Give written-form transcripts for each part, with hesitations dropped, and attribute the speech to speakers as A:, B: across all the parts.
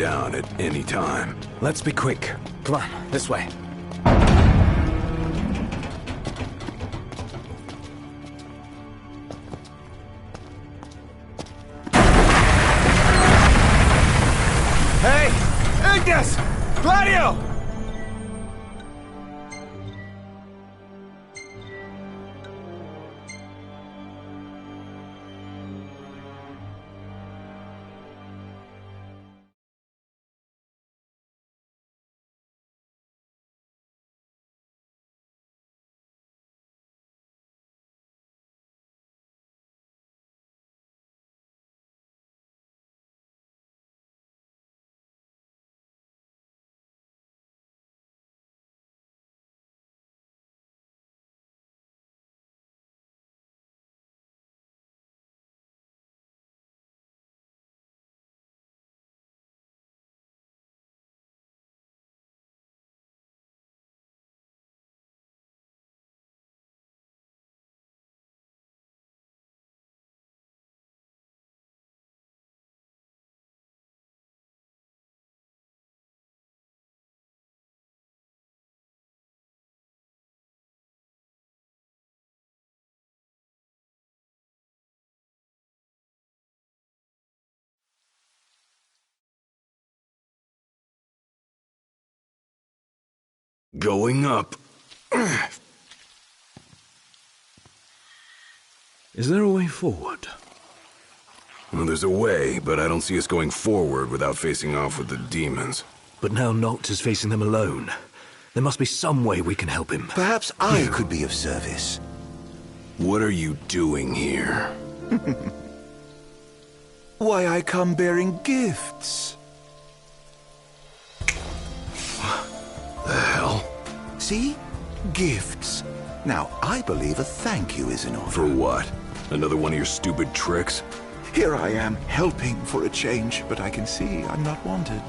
A: down at any time.
B: Let's be quick. Come on, this way. Hey! Ignis! Gladio!
A: Going up.
B: Is there a way forward?
A: Well, there's a way, but I don't see us going forward without facing off with the demons.
B: But now Noctis is facing them alone. There must be some way we can help him.
C: Perhaps I could be of service.
A: What are you doing here?
C: Why, I come bearing gifts.
A: The hell?
C: See? Gifts. Now, I believe a thank you is in order.
A: For what? Another one of your stupid tricks?
C: Here I am, helping for a change, but I can see I'm not wanted.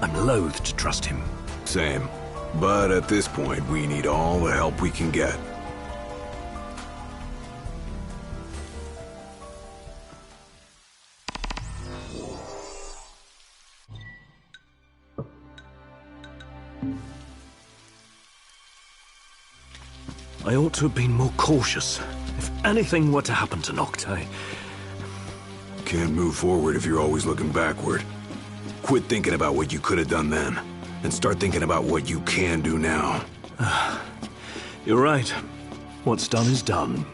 B: I'm loath to trust him.
A: Same. But at this point, we need all the help we can get.
B: I ought to have been more cautious. If anything were to happen to Noctis...
A: Can't move forward if you're always looking backward. Quit thinking about what you could have done then, and start thinking about what you can do now.
B: You're right. What's done is done.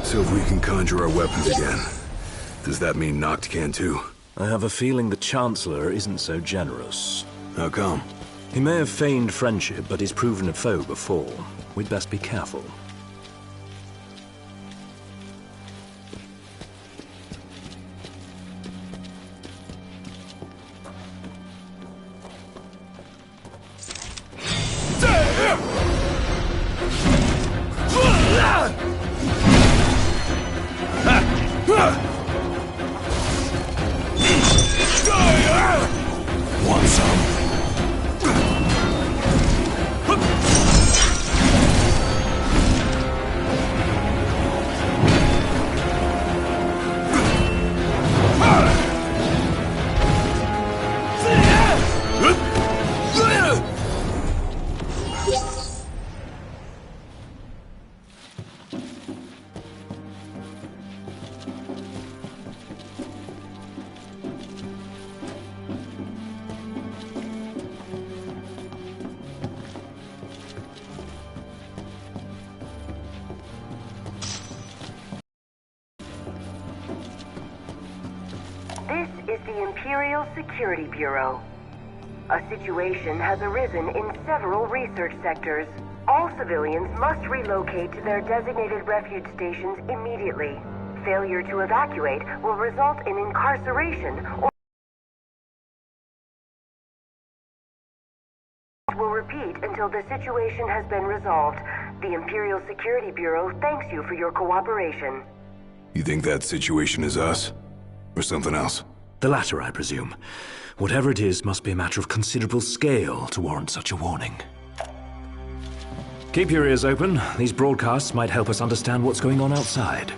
A: So if we can conjure our weapons again, does that mean Noct can too?
B: I have a feeling the Chancellor isn't so generous.
A: How come?
B: He may have feigned friendship, but he's proven a foe before. We'd best be careful.
A: Want some?
D: This is the Imperial Security Bureau. A situation has arisen in several research sectors. All civilians must relocate to their designated refuge stations immediately. Failure to evacuate will result in incarceration or will repeat until the situation has been resolved. The Imperial Security Bureau thanks you for your cooperation.
A: You think that situation is us? Or something else?
B: The latter, I presume. Whatever it is must be a matter of considerable scale to warrant such a warning. Keep your ears open. These broadcasts might help us understand what's going on outside.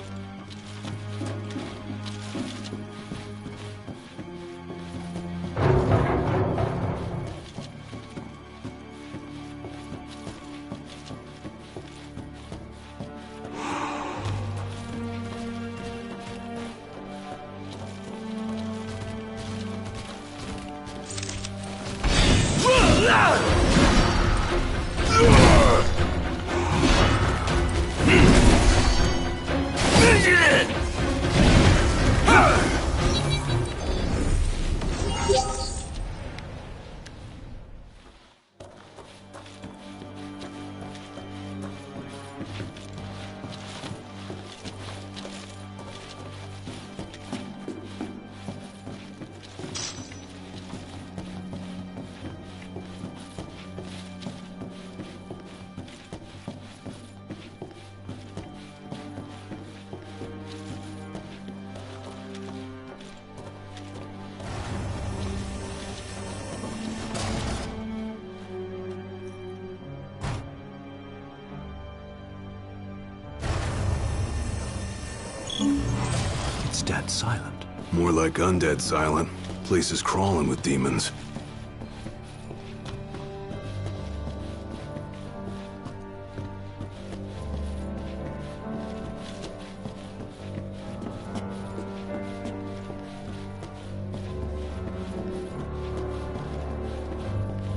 B: It's dead silent.
A: More like undead silent. Place is crawling with demons.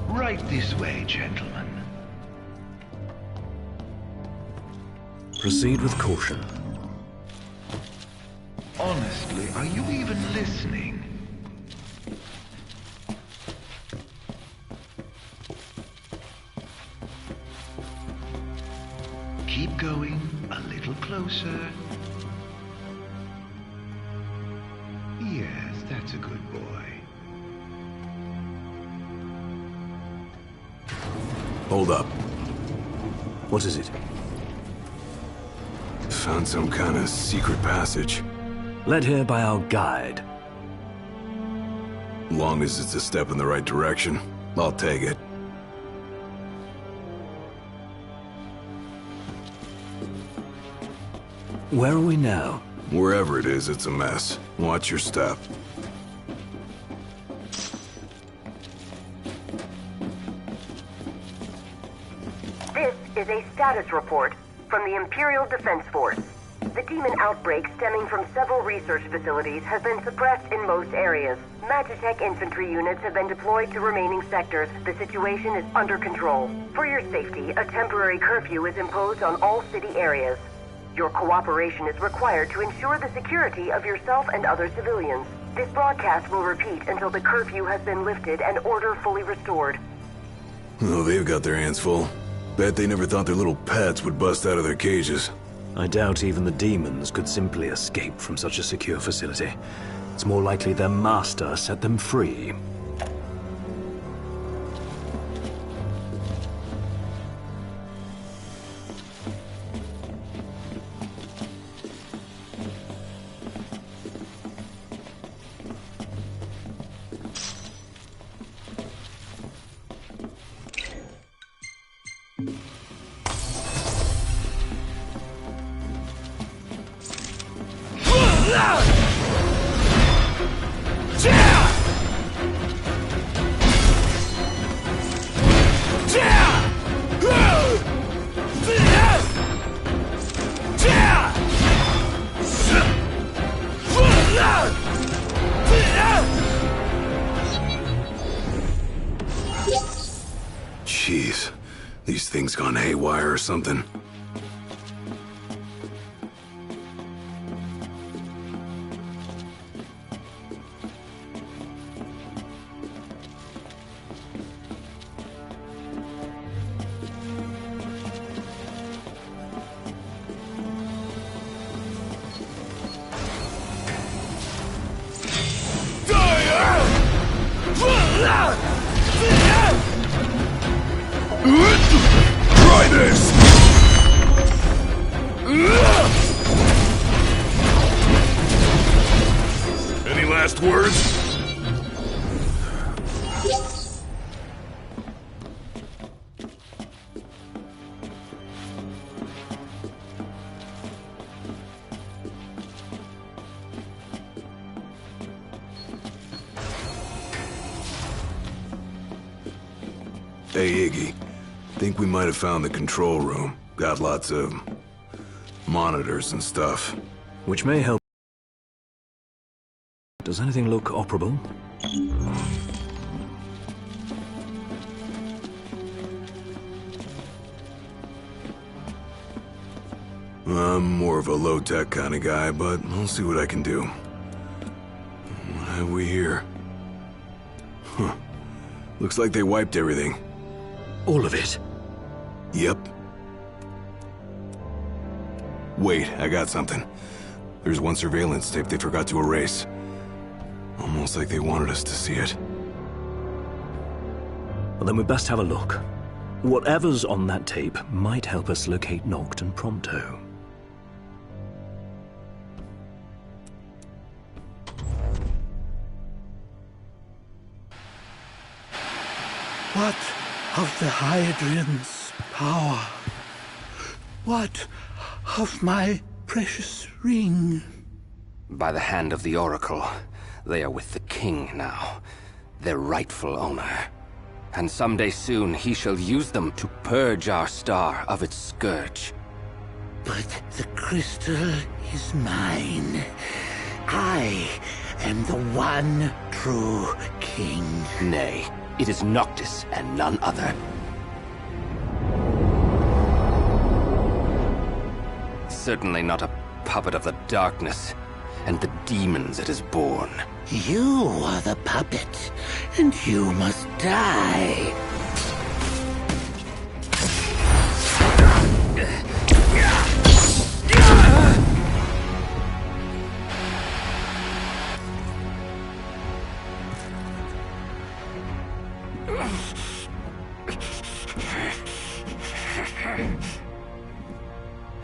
E: Right this way, gentlemen.
B: Proceed with caution.
E: Honestly, are you even listening? Keep going a little closer. Yes, that's a good boy.
A: Hold up.
B: What is it?
A: Found some kind of secret passage.
B: Led here by our guide.
A: Long as it's a step in the right direction, I'll take it.
B: Where are we now?
A: Wherever it is, it's a mess. Watch your step.
D: This is a status report from the Imperial Defense Force. The demon outbreak stemming from several research facilities has been suppressed in most areas. Magitech infantry units have been deployed to remaining sectors. The situation is under control. For your safety, a temporary curfew is imposed on all city areas. Your cooperation is required to ensure the security of yourself and other civilians. This broadcast will repeat until the curfew has been lifted and order fully restored.
A: Oh, they've got their hands full. Bet they never thought their little pets would bust out of their cages.
B: I doubt even the demons could simply escape from such a secure facility. It's more likely their master set them free.
A: Jeez, these things gone haywire or something. Try this! Any last words? Hey, Iggy. Think we might have found the control room. Got lots of monitors and stuff.
B: Which may help. Does anything look operable?
A: I'm more of a low-tech kind of guy, but I'll see what I can do. What have we here? Huh. Looks like they wiped everything.
B: All of it?
A: Yep. Wait, I got something. There's one surveillance tape they forgot to erase. Almost like they wanted us to see it.
B: Well, then we best have a look. Whatever's on that tape might help us locate Noct and Prompto.
F: What of the Hydrian's power? What of my precious ring?
G: By the hand of the Oracle, they are with the King now, their rightful owner. And someday soon he shall use them to purge our star of its scourge.
F: But the crystal is mine. I am the one true king.
G: Nay, it is Noctis and none other. Certainly not a puppet of the darkness and the demons it has borne.
F: You are the puppet, and you must die.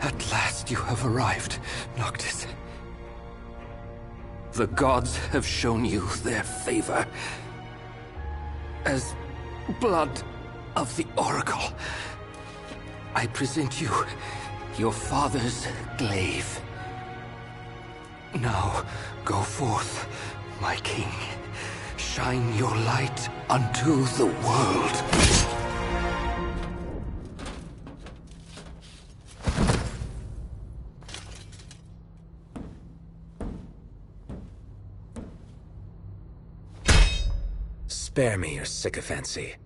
G: At last you have arrived, Noctis. The gods have shown you their favor. As blood of the Oracle, I present you your father's glaive. Now, go forth, my king. Shine your light unto the world.
H: Spare me your sycophancy.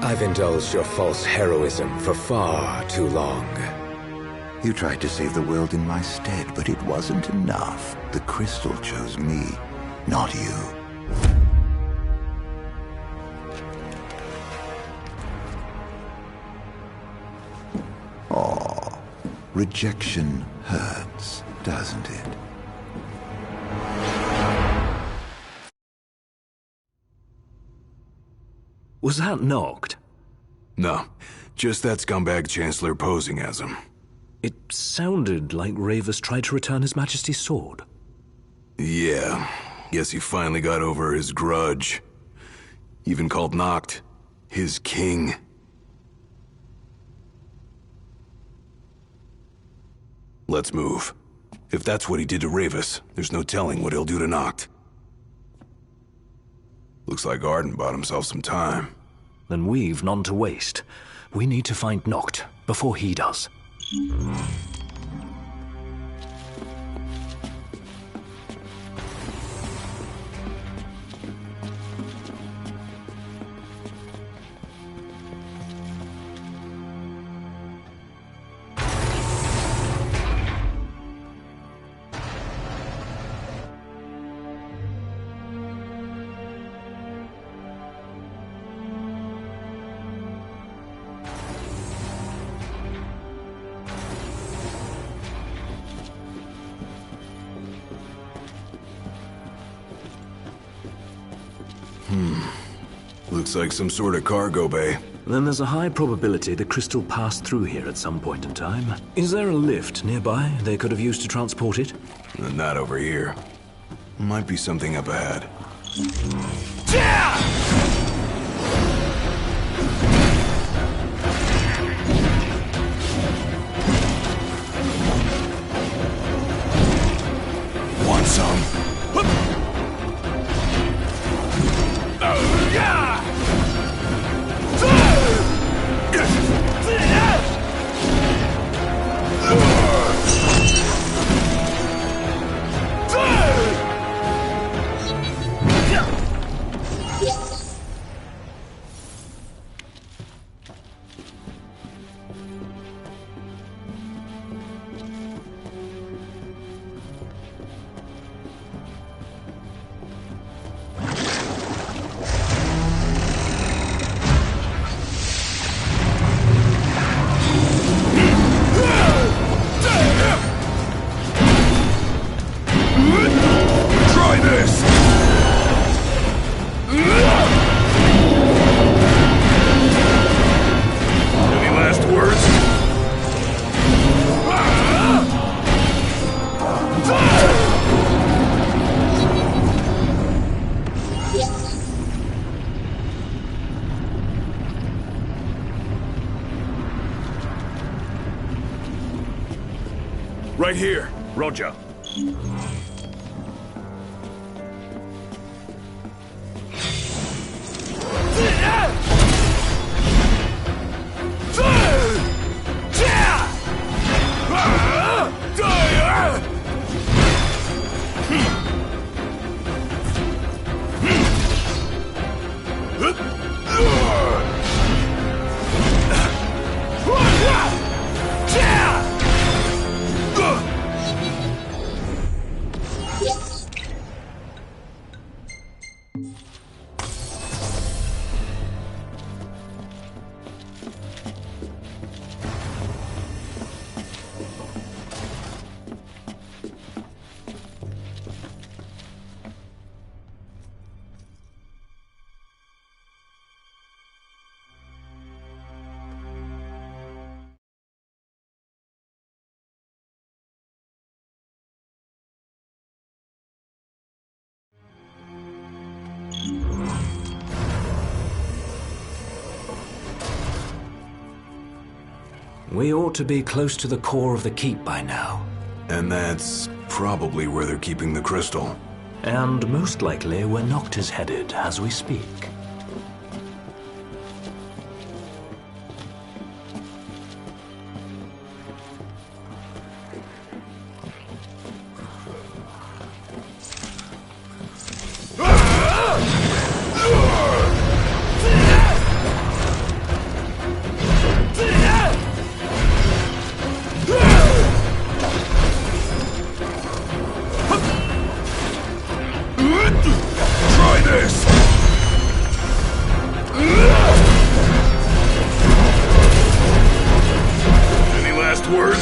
H: I've indulged your false heroism for far too long.
C: You tried to save the world in my stead, but it wasn't enough. The crystal chose me, not you. Oh, rejection hurts, doesn't it?
B: Was that Noct?
A: No, just that scumbag Chancellor posing as him.
B: It sounded like Ravus tried to return His Majesty's sword.
A: Yeah, guess he finally got over his grudge. Even called Noct his king. Let's move. If that's what he did to Ravus, there's no telling what he'll do to Noct. Looks like Arden bought himself some time.
B: Then we've none to waste. We need to find Noct before he does.
A: Looks like some sort of cargo bay.
B: Then there's a high probability the crystal passed through here at some point in time. Is there a lift nearby they could have used to transport it?
A: Not over here. Might be something up ahead. Want some?
I: Right here. Roger.
B: We ought to be close to the core of the keep by now.
A: And that's probably where they're keeping the crystal.
B: And most likely where Noctis headed as we speak.
A: Try this! Any last words?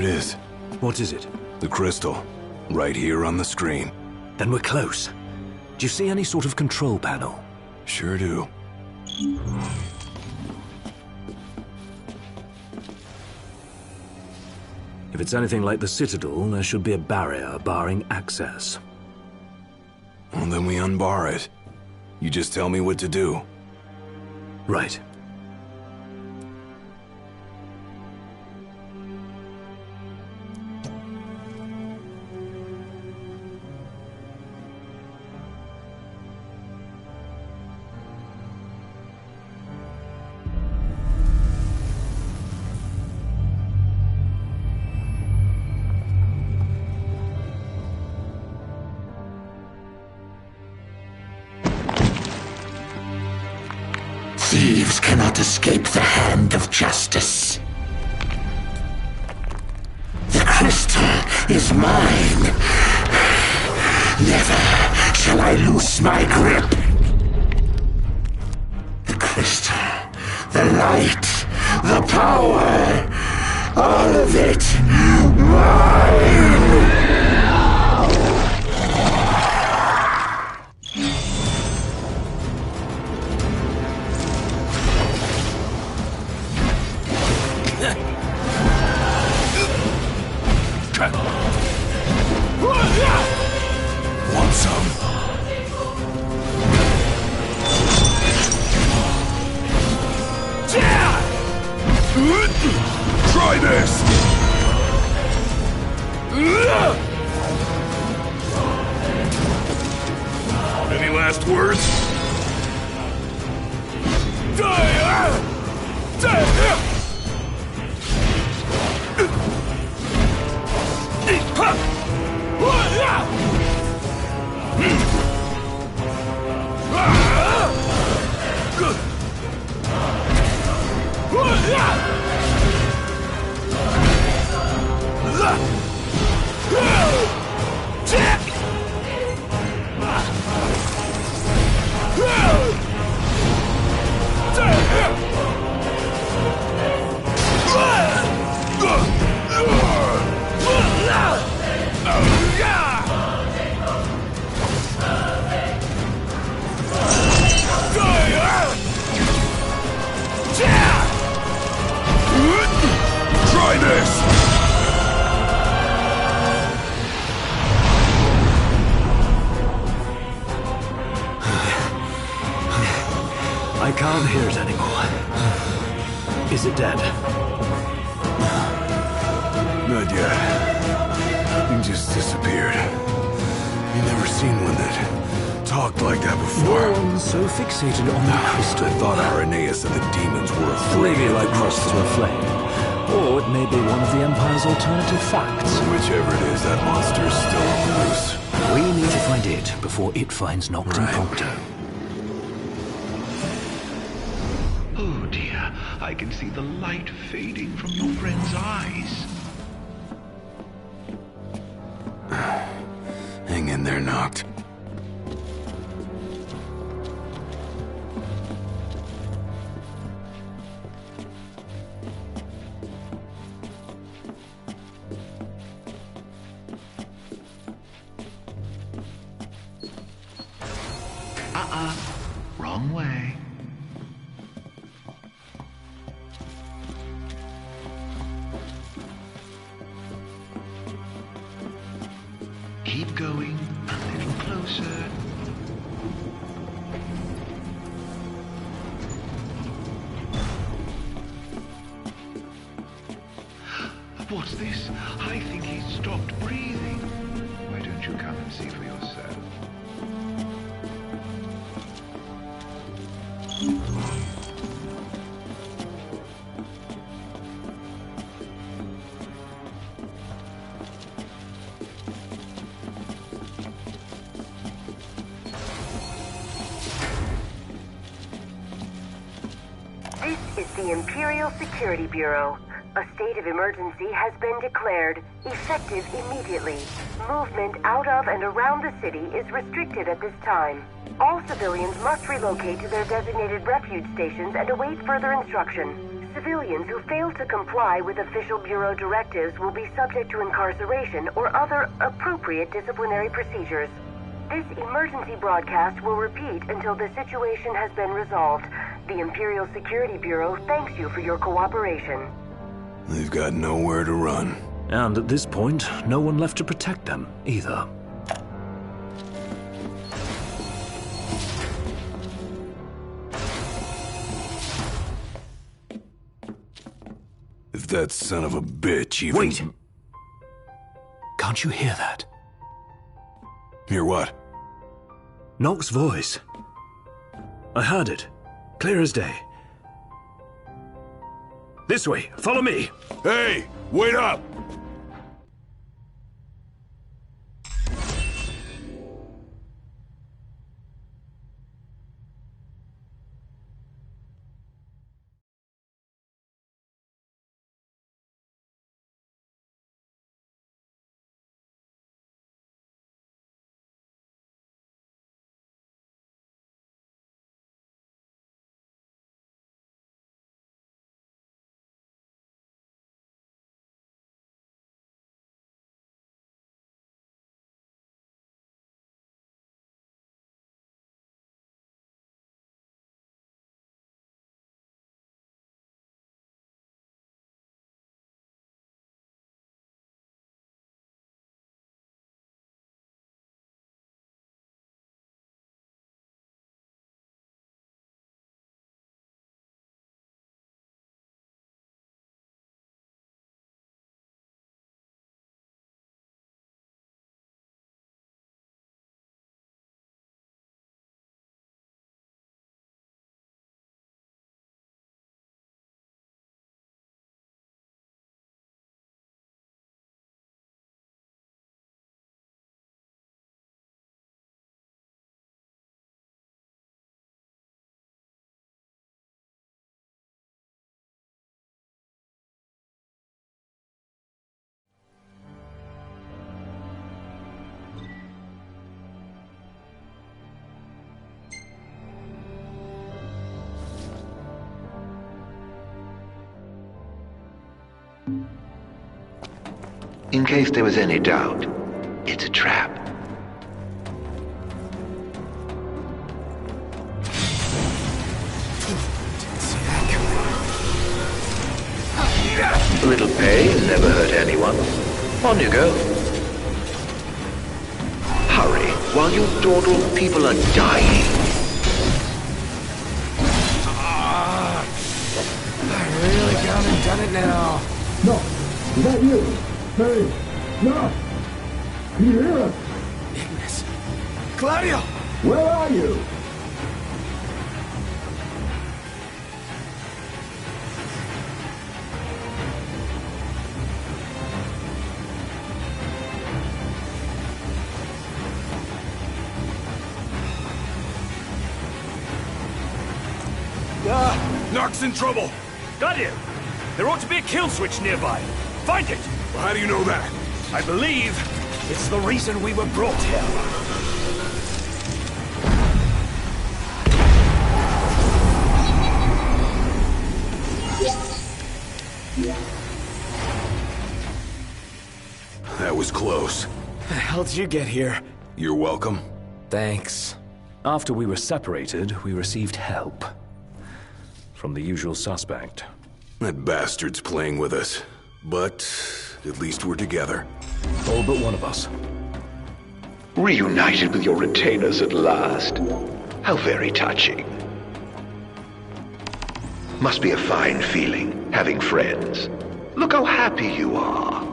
A: is.
B: What is it?
A: The crystal. Right here on the screen.
B: Then we're close. Do you see any sort of control panel?
A: Sure do.
B: If it's anything like the Citadel, there should be a barrier barring access.
A: Well, then we unbar it. You just tell me what to do.
B: Right.
F: Thieves cannot escape the hand of justice. The crystal is mine. Never shall I loose my grip. The crystal, the light, the power, all of it mine!
A: Want some? Try this! Any last words? Try this!
B: I can't hear it anymore. Is it dead?
A: Not yet. He just disappeared. You never seen one that talked like that before.
B: No one's so fixated on the crystal.
A: I thought Irenaeus and the demons were afraid
B: Maybe
A: of
B: like
A: the
B: moths to
A: crystal.
B: a flame. Or it may be one of the Empire's alternative facts.
A: Whichever it is, that monster is still on the loose.
B: We need to find it before it finds Noctis and
A: Right.
B: Prompto.
E: Oh dear, I can see the light fading from your friend's eyes.
A: Hang in there, Noct.
E: Wrong way. Keep going a little closer. What's this? I think he's stopped breathing. Why don't you come and see for yourself?
D: This is the Imperial Security Bureau. A state of emergency has been declared, effective immediately. Movement out of and around the city is restricted at this time. All civilians must relocate to their designated refuge stations and await further instruction. Civilians who fail to comply with official Bureau directives will be subject to incarceration or other appropriate disciplinary procedures. This emergency broadcast will repeat until the situation has been resolved. The Imperial Security Bureau thanks you for your cooperation.
A: They've got nowhere to run.
B: And at this point, no one left to protect them, either.
A: If that son of a bitch even...
B: Wait! Can't you hear that?
A: Hear what?
B: Noctis' voice. I heard it. Clear as day. This way, follow me!
A: Hey! Wait up!
E: In case there was any doubt, it's a trap. A little pain never hurt anyone. On you go. Hurry, while you dawdle, people are dying.
G: I really gone and done it now.
F: No, is that you? Hey, no! Can you hear us?
G: Ignis. Claudio!
F: Where are you?
A: Noctis in trouble!
I: Gladiolus! There ought to be a kill switch nearby. Find it!
A: Well, how do you know that?
I: I believe it's the reason we were brought here.
A: That was close.
G: How did you get here?
A: You're welcome.
G: Thanks.
B: After we were separated, we received help. From the usual suspect.
A: That bastard's playing with us. But at least we're together.
B: All but one of us.
E: Reunited with your retainers at last. How very touching. Must be a fine feeling, having friends. Look how happy you are.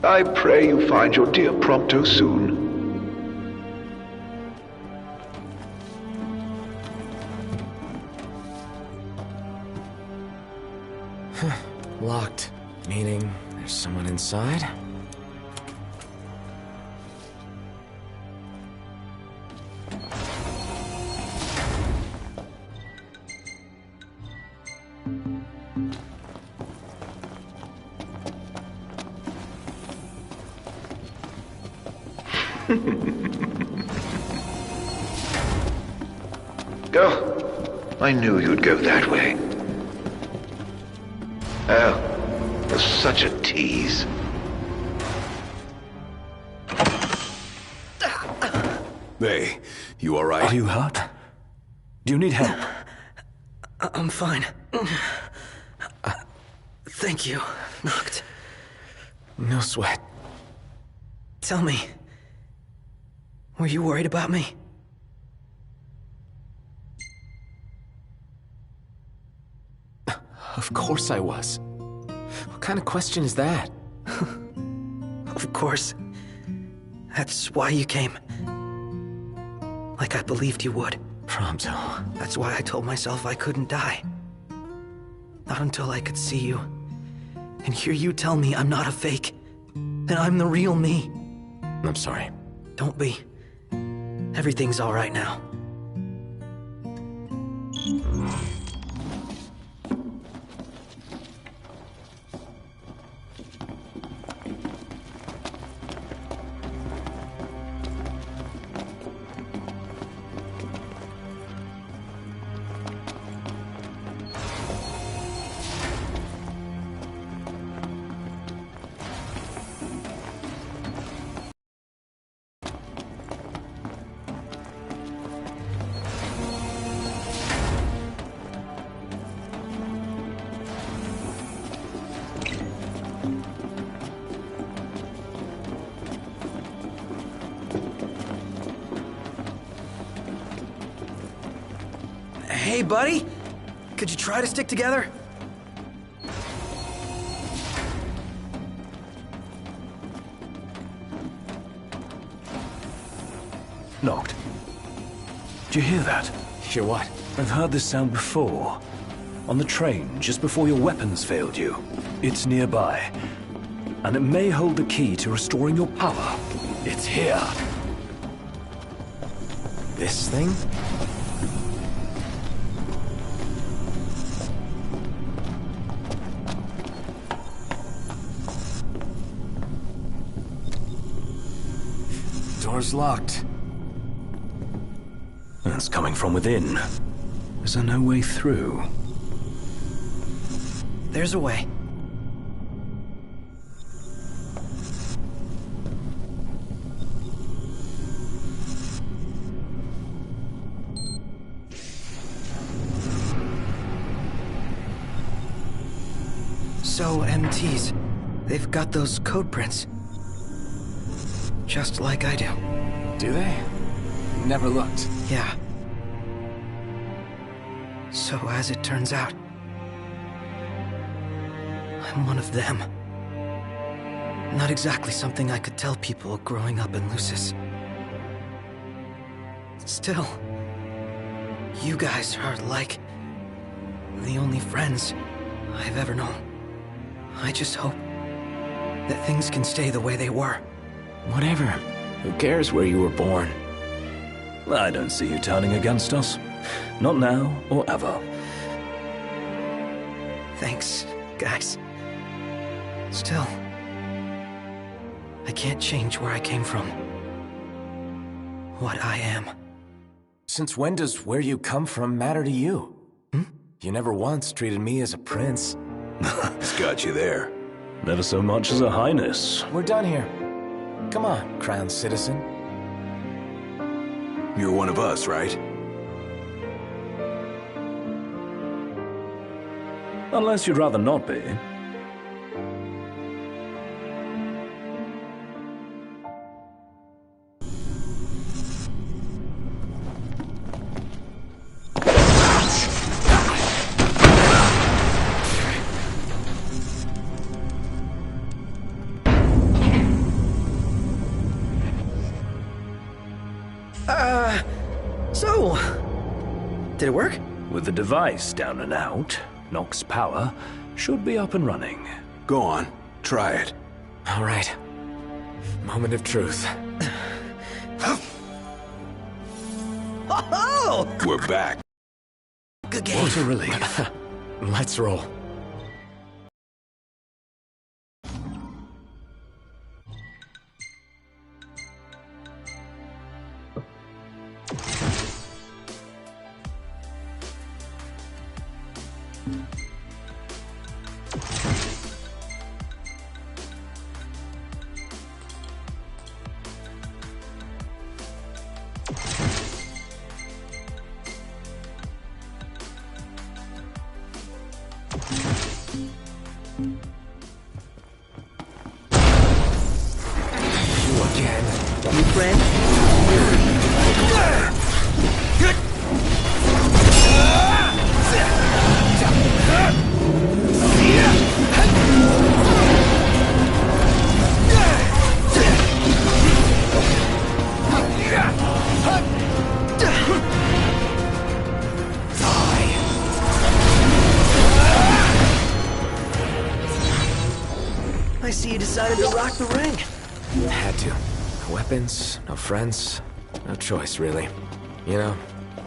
E: I pray you find your dear Prompto soon.
G: Locked. Meaning there's someone inside?
E: Go. I knew you'd go that way. Oh, you're such a tease.
A: Hey, you alright?
B: Are you hurt? Do you need help?
J: I'm fine. Thank you, Noct.
B: No sweat.
J: Tell me, were you worried about me?
K: Of course I was. What kind of question is that?
J: Of course. That's why you came. Like I believed you would.
B: Prompto.
J: That's why I told myself I couldn't die. Not until I could see you. And hear you tell me I'm not a fake. That I'm the real me.
K: I'm sorry.
J: Don't be. Everything's all right now. Hey, buddy! Could you try to stick together?
B: Noct. Do you hear that?
K: Hear what?
B: I've heard this sound before. On the train, just before your weapons failed you. It's nearby. And it may hold the key to restoring your power. It's here.
K: This thing? Door's locked.
B: It's coming from within. Is there no way through?
J: There's a way. So, MTs, they've got those code prints. Just like I do.
K: Do they? Never looked.
J: Yeah. So, as it turns out, I'm one of them. Not exactly something I could tell people growing up in Lucis. Still, you guys are like the only friends I've ever known. I just hope that things can stay the way they were.
K: Whatever. Who cares where you were born?
B: I don't see you turning against us. Not now or ever.
J: Thanks, guys. Still, I can't change where I came from. What I am.
K: Since when does where you come from matter to you? You never once treated me as a prince.
A: It's got you there.
B: Never so much as a highness.
K: We're done here. Come on, crowned citizen.
A: You're one of us, right?
B: Unless you'd rather not be.
J: So, did it work?
B: With the device down and out, Nox power should be up and running.
A: Go on, try it.
K: All right. Moment of truth.
J: Oh!
A: We're back.
J: Good game.
K: What a relief. Let's roll.
J: I see you decided to rock the ring.
K: Had to. No weapons, no friends, no choice, really. You know,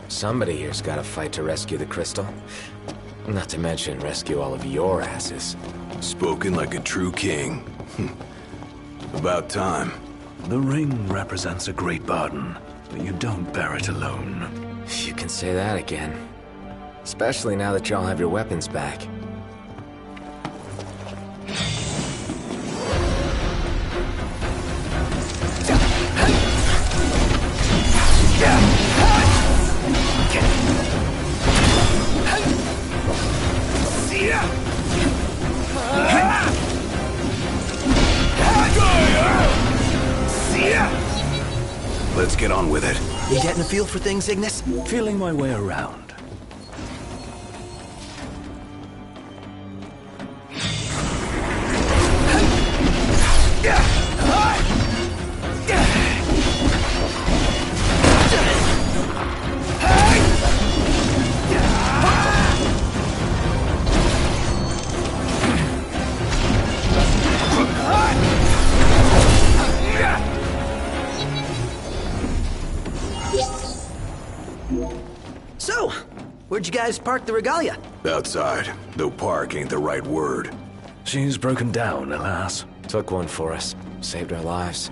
K: somebody here's gotta fight to rescue the crystal. Not to mention rescue all of your asses.
A: Spoken like a true king. About time.
B: The ring represents a great burden, but you don't bear it alone.
K: You can say that again. Especially now that y'all have your weapons back.
A: Let's get on with it.
J: You getting a feel for things, Ignis?
B: Feeling my way around.
J: So, where'd you guys park the regalia?
A: Outside, though park ain't the right word.
B: She's broken down, alas.
K: Took one for us. Saved our lives.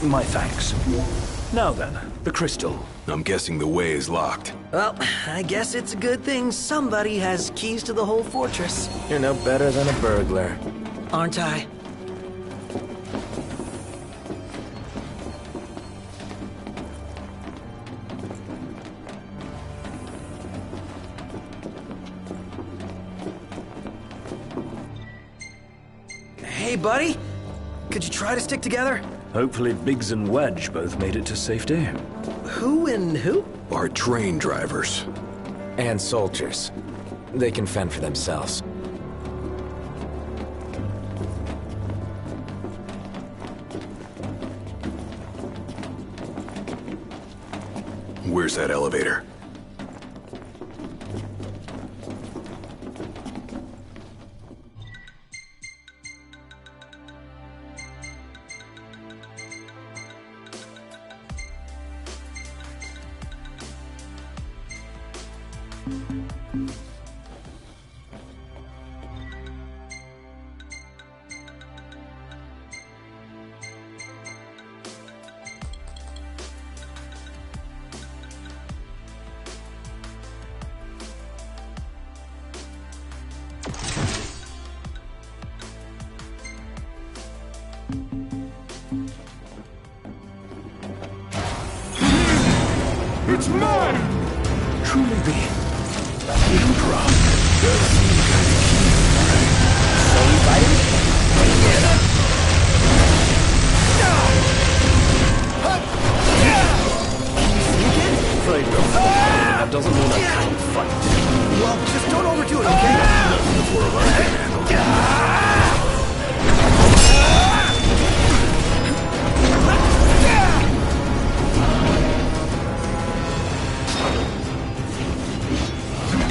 B: My thanks. Now then, the crystal.
A: I'm guessing the way is locked.
J: Well, I guess it's a good thing somebody has keys to the whole fortress.
K: You're no better than a burglar.
J: Aren't I? Hey, buddy. Could you try to stick together?
B: Hopefully Biggs and Wedge both made it to safety.
J: Who and who?
A: Our train drivers.
K: And soldiers. They can fend for themselves.
A: Where's that elevator?
F: It's mine!
B: Truly the Emperor.
A: Does seem kind of keen,
J: So you fighting?
B: Afraid not. That doesn't mean I can't fight.
J: Well, just don't overdo it, okay?
A: The four of us can handle it.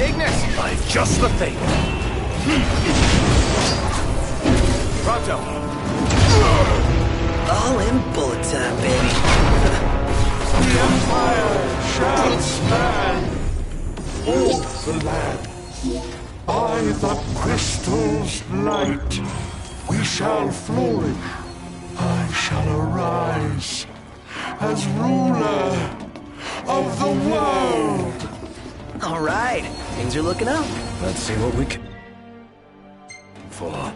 J: Ignis!
B: I've just the thing.
I: Pronto.
J: All in bullet time, baby.
F: The Empire shall stand. All the land. By the crystal's light, we shall flourish. I shall arise as ruler of the world.
J: All right, things are looking up.
B: Let's see what we can... for.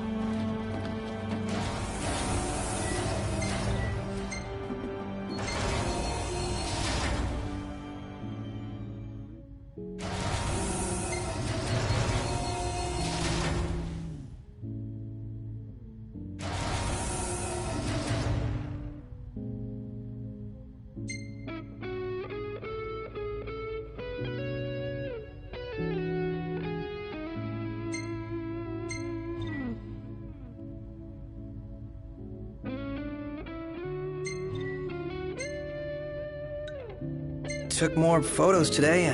J: took more photos today.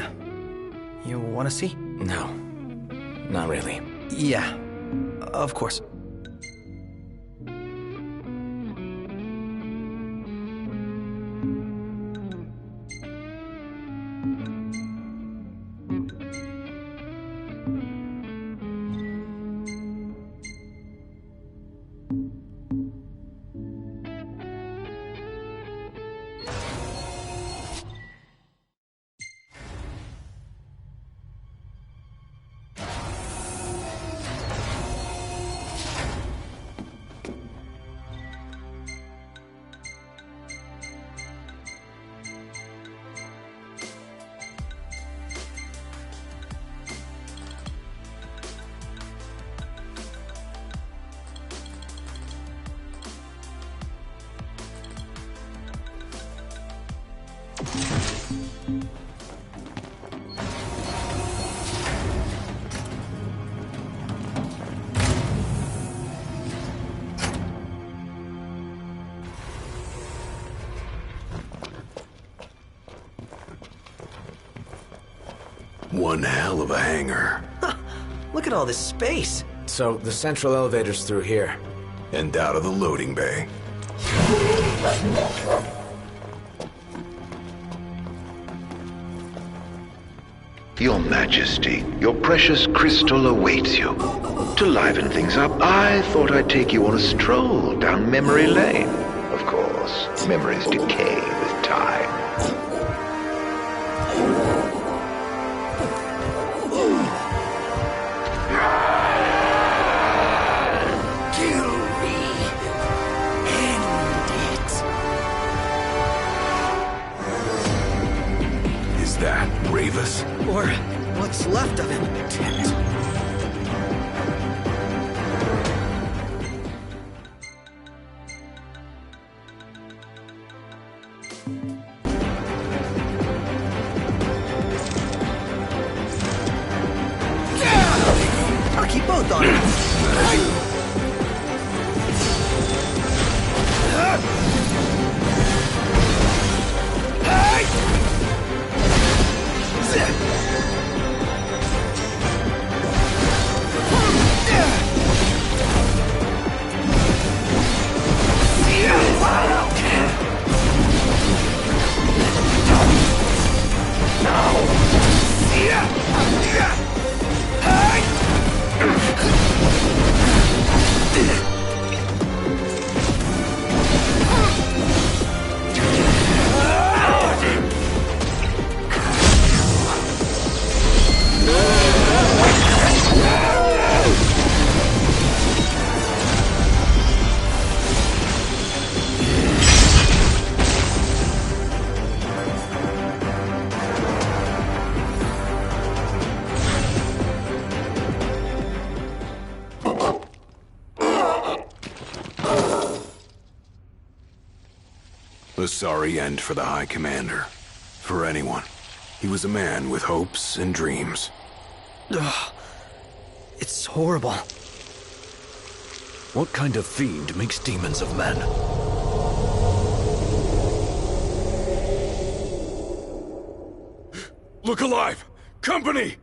J: You want to see?
K: No. Not really.
J: Yeah, of course.
A: One hell of a hangar.
J: Look at all this space.
K: So, the central elevator's through here.
A: And out of the loading bay.
E: Your Majesty, your precious crystal awaits you. To liven things up, I thought I'd take you on a stroll down memory lane. Of course, memories decay with time.
F: Kill me. End it.
A: Is that Ravus?
J: Or what's left of him.
A: Damn it.
J: I'll keep both on him.
A: A sorry end for the High Commander. For anyone. He was a man with hopes and dreams.
J: Ugh. It's horrible.
B: What kind of fiend makes demons of men?
A: Look alive! Company!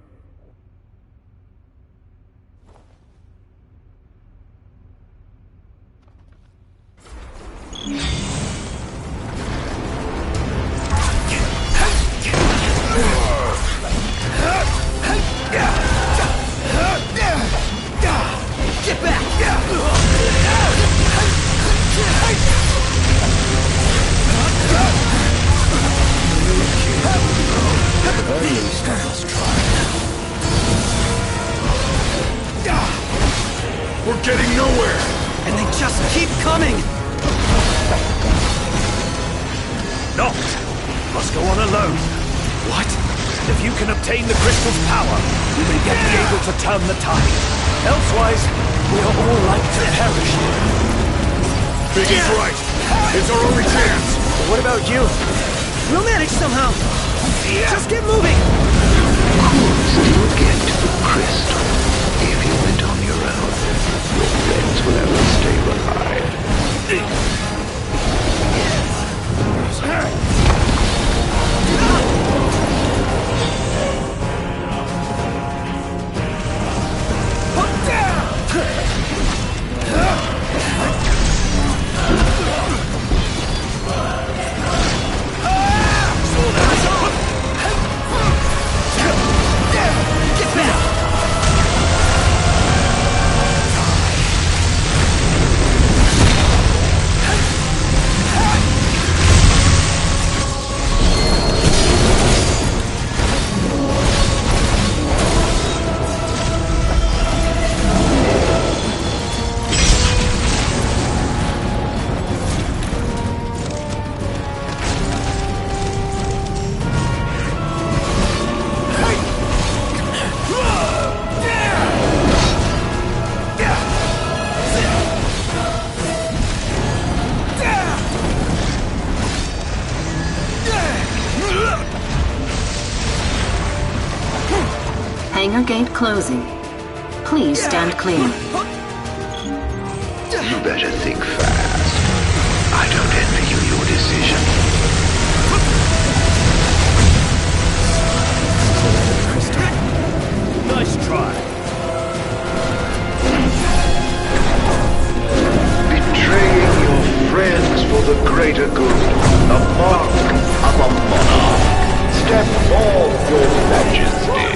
J: Get back!
B: At least I must try.
A: We're getting nowhere!
J: And they just keep coming!
I: Noctis, you must go on alone.
J: What?
I: If you can obtain the crystal's power, we may yet be able to turn the tide. Elsewise, we are all like to perish here.
A: Biggie's right. It's our only chance.
J: What about you? We'll manage somehow. Just get moving!
E: Still get to the crystal. If you went on your own, your friends will ever stay behind.
L: gate closing. Please stand clear.
E: You better think fast. I don't envy you your decision.
I: Nice try.
E: Betraying your friends for the greater good. A mark of a monarch. Step forth, your majesty.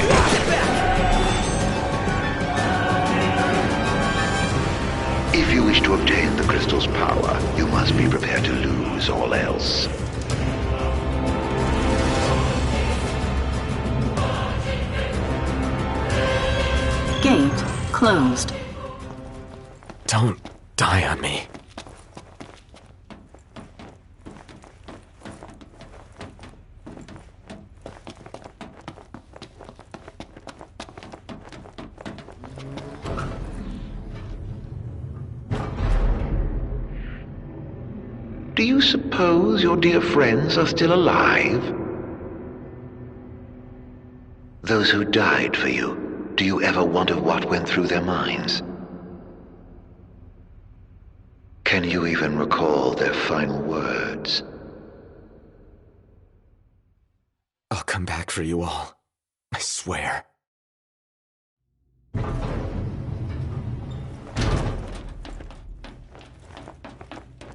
E: If you wish to obtain the crystal's power, you must be prepared to lose all else.
L: Gate closed.
K: Don't die on me.
E: Do you suppose your dear friends are still alive? Those who died for you, do you ever wonder what went through their minds? Can you even recall their final words?
K: I'll come back for you all. I swear.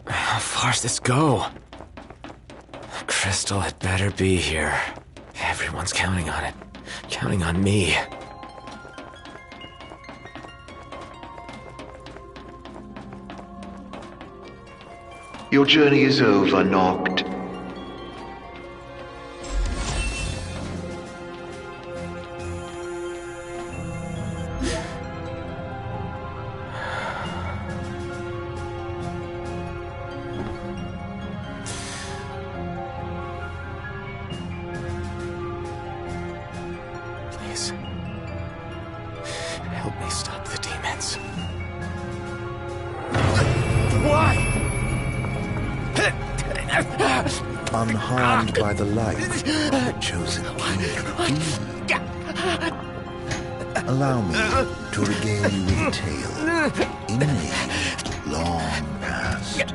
K: How far's this go? Crystal had better be here. Everyone's counting on it. Counting on me.
E: Your journey is over, Noct.
K: Please. Help me stop the demons.
I: Why?
C: Unharmed by the light of the chosen king. Allow me to regale you with a tale. In an age long past,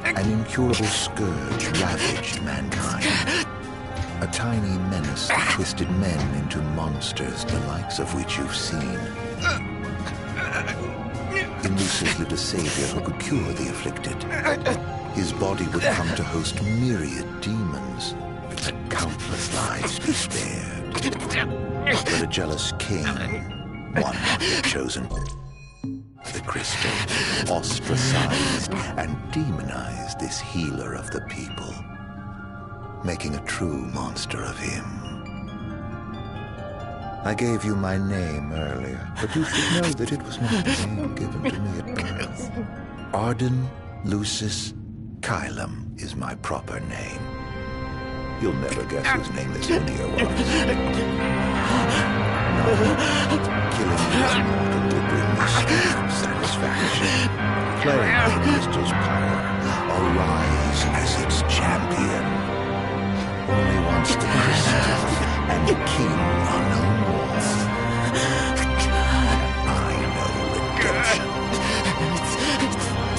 C: an incurable scourge ravaged mankind. A tiny menace that twisted men into monsters, the likes of which you've seen. In Lucis lived a savior who could cure the afflicted. His body would come to host myriad demons, that countless lives be spared. But a jealous king, one not yet chosen, the crystal, ostracized and demonized this healer of the people, making a true monster of him. I gave you my name earlier, but you should know that it was not the name given to me at birth. Arden Lucis Kylum is my proper name. You'll never guess whose name this one here was. No, killing this mortal will bring me sweet satisfaction. Playing the crystal's power, arise as its champion. Only once the crystal and the king are no more, I know redemption.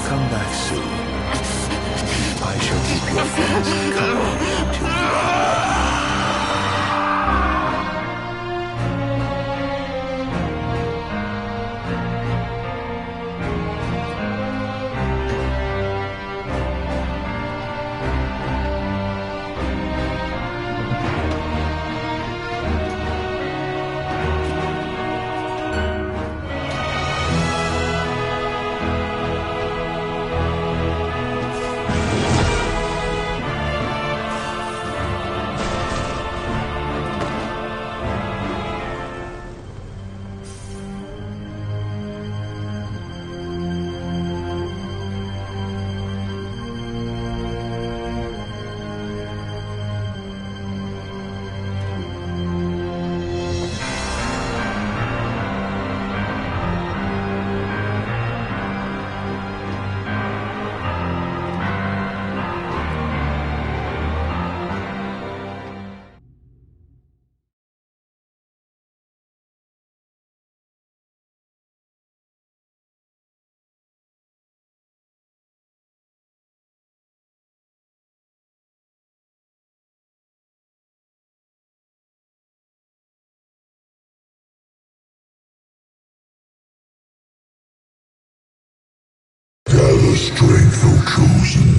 C: Come back soon. I shall keep your friends company until you are.
F: Gather strength, O Chosen.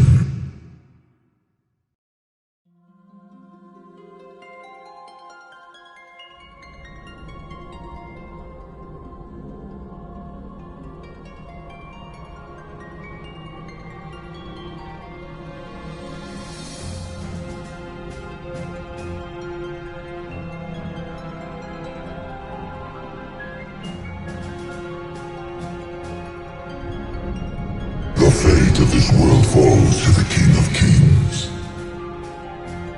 F: The fate of this world falls to the King of Kings.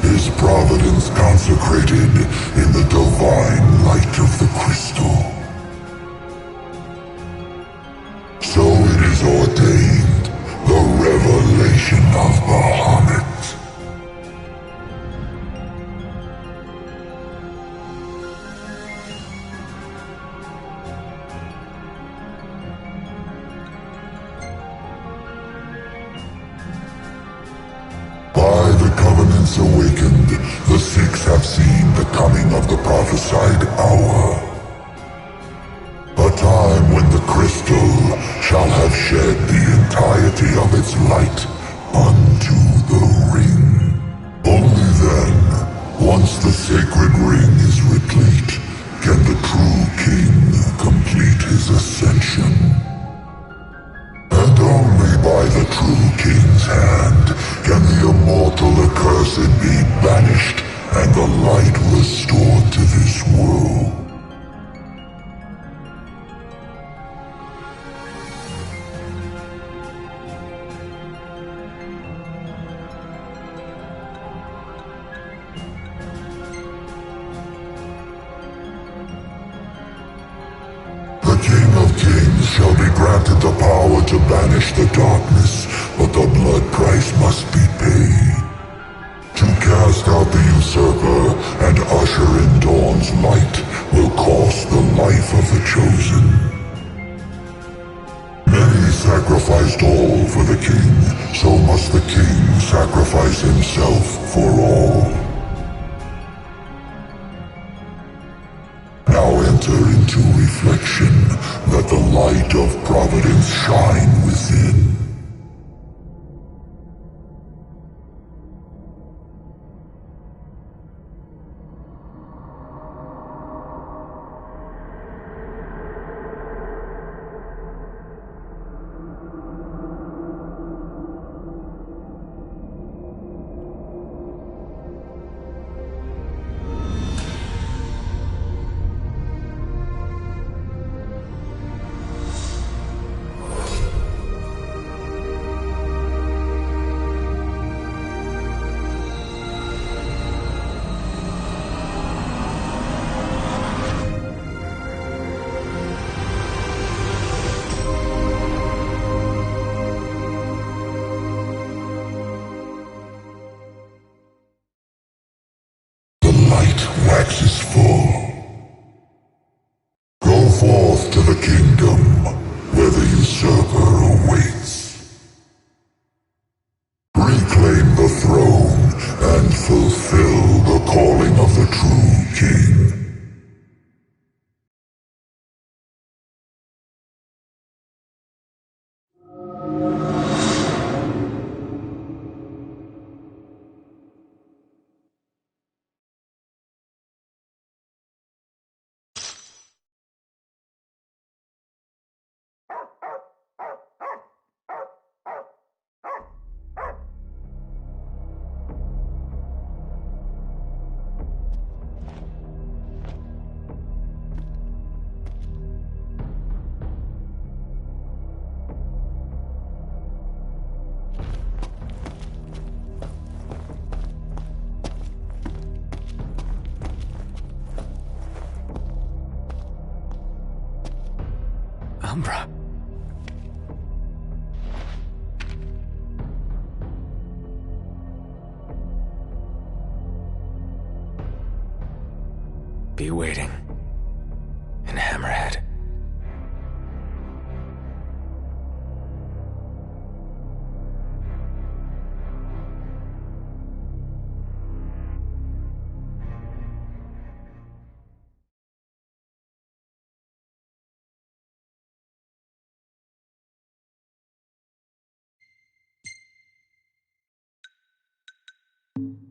F: His providence consecrated in the divine light of the crystal. So it is ordained, the revelation of Bahamut. By the Covenant's awakened, the Six have seen the coming of the prophesied hour. A time when the crystal shall have shed the entirety of its light unto the ring. Only then, once the sacred ring is replete, can the true king complete his ascension. And only by the true king's hand can the immortal accursed be banished and the light restored to this world. The King of Kings shall be granted the power to banish the darkness, but the blood price must be paid. To cast out the usurper and usher in dawn's light will cost the life of the chosen. Many sacrificed all for the king, so must the king sacrifice himself for all. Now enter into reflection, let the light of providence shine within. Waxes full. Go forth to the kingdom, where the usurper awaits. Reclaim the throne, and fulfill the calling of the true king.
B: Umbra.
K: Be waiting. In Hammerhead.
L: Closed.